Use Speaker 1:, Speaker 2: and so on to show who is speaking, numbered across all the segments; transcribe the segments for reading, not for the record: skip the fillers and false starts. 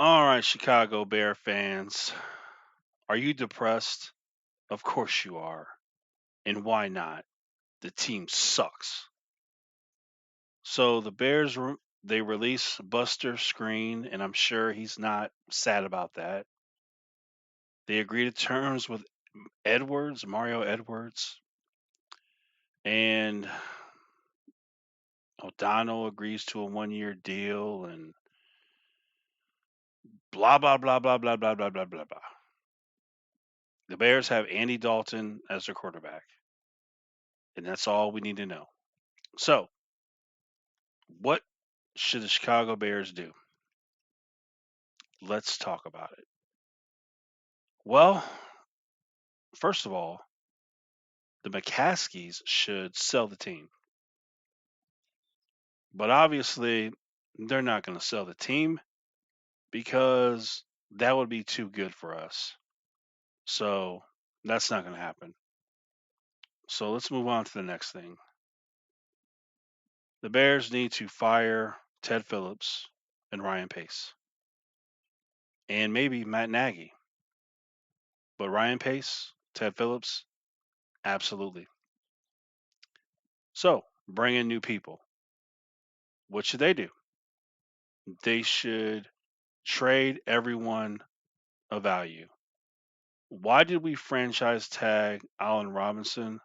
Speaker 1: All right, Chicago Bear fans. Are you depressed? Of course you are. And why not? The team sucks. So the Bears they release Buster Screen, and I'm sure he's not sad about that. They agree to terms with Edwards, Mario Edwards, and O'Donnell agrees to a 1 year deal, and blah blah blah blah blah blah blah blah blah blah. The Bears have Andy Dalton as their quarterback, and that's all we need to know. So, what should the Chicago Bears do? Let's talk about it. Well, first of all, the McCaskies should sell the team. But obviously, they're not going to sell the team because that would be too good for us. So that's not going to happen. So let's move on to the next thing. The Bears need to fire Ted Phillips and Ryan Pace and maybe Matt Nagy. But Ryan Pace, Ted Phillips, absolutely. So bring in new people. What should they do? They should trade everyone of value. Why did we franchise tag Allen Robinson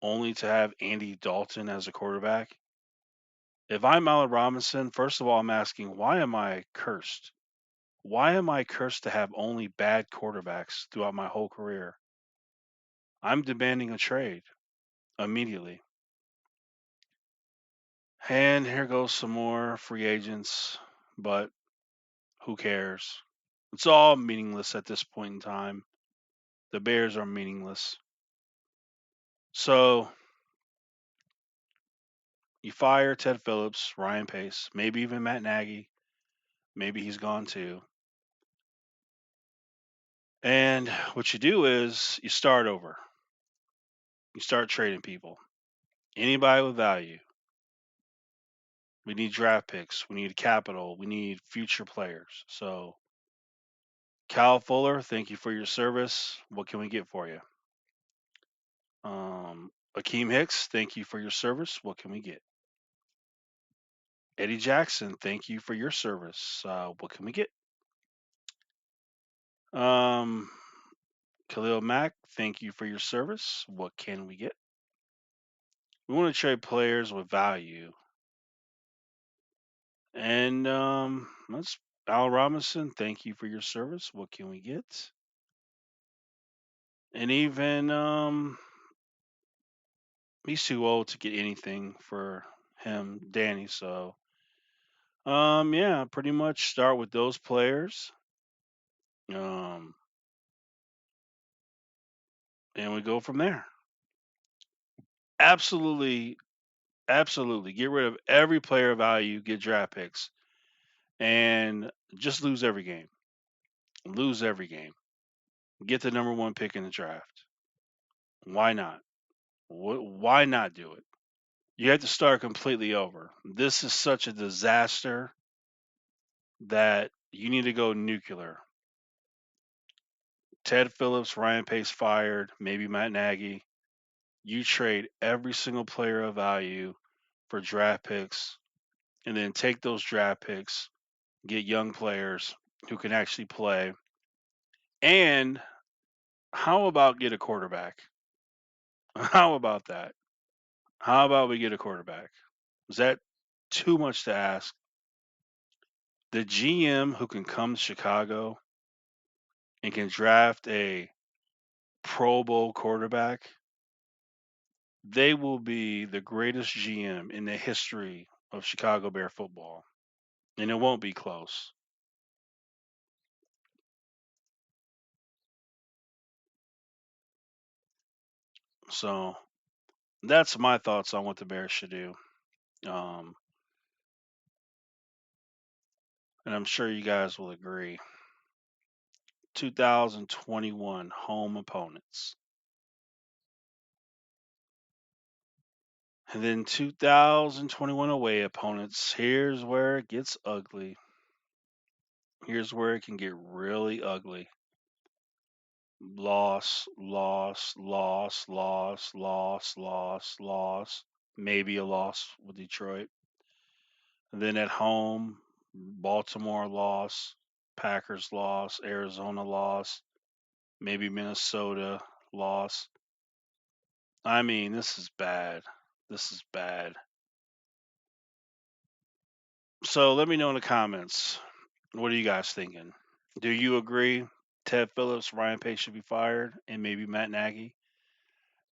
Speaker 1: only to have Andy Dalton as a quarterback? If I'm Allen Robinson, first of all, I'm asking, why am I cursed? Why am I cursed to have only bad quarterbacks throughout my whole career? I'm demanding a trade immediately. And here goes some more free agents, but who cares? It's all meaningless at this point in time. The Bears are meaningless. So you fire Ted Phillips, Ryan Pace, maybe even Matt Nagy. Maybe he's gone too. And what you do is you start over. You start trading people. Anybody with value. We need draft picks. We need capital. We need future players. So, Kyle Fuller, thank you for your service. What can we get for you? Akeem Hicks, thank you for your service. What can we get? Eddie Jackson, thank you for your service. What can we get? Um, Khalil Mack, thank you for your service. What can we get? We want to trade players with value. And that's Al Robinson, thank you for your service. What can we get? And even he's too old to get anything for him, Danny. So yeah, pretty much start with those players. Um and we go from there. Absolutely, absolutely. Get rid of every player value, get draft picks, and just lose every game. Lose every game. Get the number one pick in the draft. Why not? Why not do it? You have to start completely over. This is such a disaster that you need to go nuclear. Ted Phillips, Ryan Pace fired, maybe Matt Nagy. You trade every single player of value for draft picks, and then take those draft picks, get young players who can actually play. And how about get a quarterback? How about that? How about we get a quarterback? Is that too much to ask? The GM who can come to Chicago and can draft a Pro Bowl quarterback, they will be the greatest GM in the history of Chicago Bear football. And it won't be close. So that's my thoughts on what the Bears should do. Um, and I'm sure you guys will agree. 2021 home opponents. And then 2021 away opponents. Here's where it gets ugly. Here's where it can get really ugly. Loss, loss, loss, loss, loss, loss, loss. Maybe a loss with Detroit. And then at home, Baltimore loss, Packers loss, Arizona loss, maybe Minnesota loss. I mean, this is bad. This is bad. So let me know in the comments. What are you guys thinking? Do you agree Ted Phillips, Ryan Pace should be fired, and maybe Matt Nagy?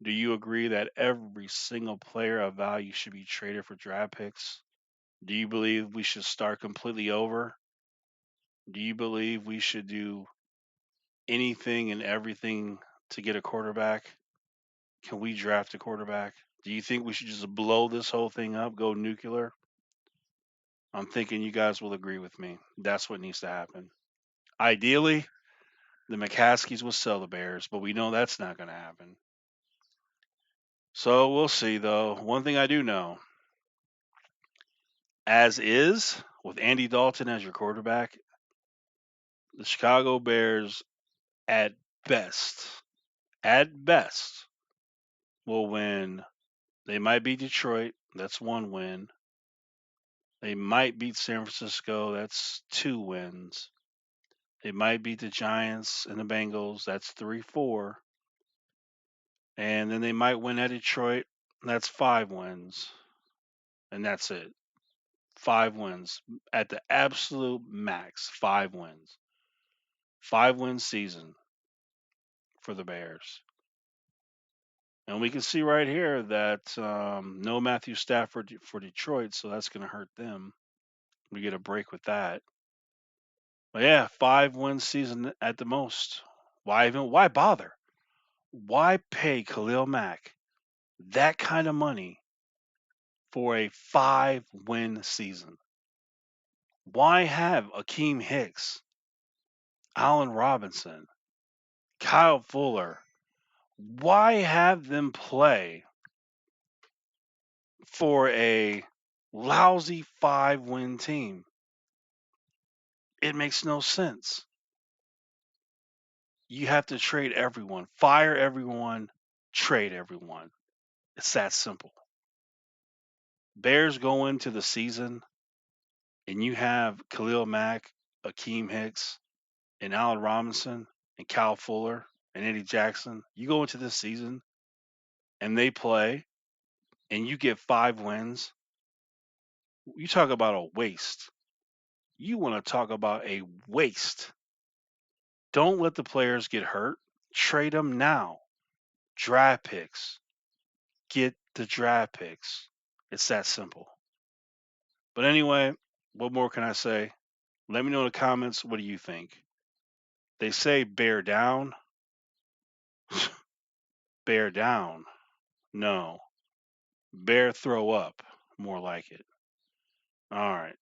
Speaker 1: Do you agree that every single player of value should be traded for draft picks? Do you believe we should start completely over? Do you believe we should do anything and everything to get a quarterback? Can we draft a quarterback? Do you think we should just blow this whole thing up, go nuclear? I'm thinking you guys will agree with me. That's what needs to happen. Ideally, the McCaskies will sell the Bears, but we know that's not going to happen. So we'll see, though. One thing I do know, as is, with Andy Dalton as your quarterback, the Chicago Bears, at best, at best, will win. They might beat Detroit. That's one win. They might beat San Francisco. That's 2 wins. They might beat the Giants and the Bengals. That's 3, 4. And then they might win at Detroit. That's 5 wins. And that's it. 5 wins at the absolute max. 5 wins. 5 win season for the Bears. And we can see right here that no Matthew Stafford for Detroit, so that's going to hurt them. We get a break with that. But yeah, 5 win season at the most. Why bother? Why pay Khalil Mack that kind of money for a 5 win season? Why have Akeem Hicks, Allen Robinson, Kyle Fuller? Why have them play for a lousy 5 win team? It makes no sense. You have to trade everyone, fire everyone, trade everyone. It's that simple. Bears go into the season and you have Khalil Mack, Akeem Hicks, and Allen Robinson, and Kyle Fuller, and Eddie Jackson. You go into this season and they play and you get 5 wins. You talk about a waste. You want to talk about a waste. Don't let the players get hurt. Trade them now. Draft picks. Get the draft picks. It's that simple. But anyway, what more can I say? Let me know in the comments. What do you think? They say bear down. Bear down. No. Bear throw up. More like it. All right.